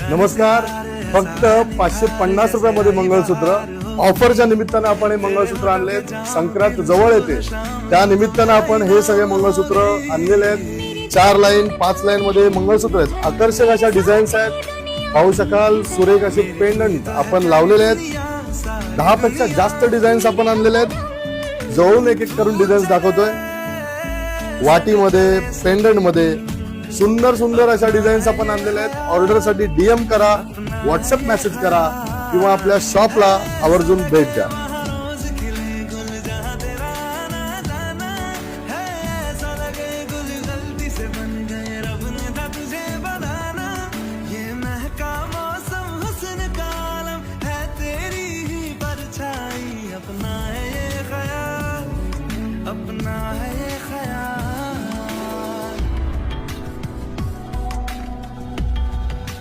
नमस्कार. फक्त 550 रुपयामध्ये मंगळसूत्र ऑफरच्या निमित्तानं आपण हे मंगळसूत्र आणले. संक्रांत जवळ येते त्या निमित्तानं आपण हे सगळे मंगळसूत्र आणलेले आहेत. 4 लाईन 5 लाईन मध्ये मंगळसूत्र आहेत. आकर्षक अशा डिझाईन्स आहेत. पाहू शकाल सुरेख असे पेंडंट आपण लावलेले आहेत. 10 पेक्षा जास्त डिझाईन्स आपण आणलेले आहेत. जवळून एक एक करून डिझाईन्स दाखवतोय. वाटीमध्ये पेंडंट मध्ये सुंदर सुंदर अशा डिझाईन्स आपण आणलेल्या आहेत. ऑर्डरसाठी DM करा, व्हॉट्सअप मेसेज करा किंवा आपल्या शॉपला आवर्जून भेट द्या.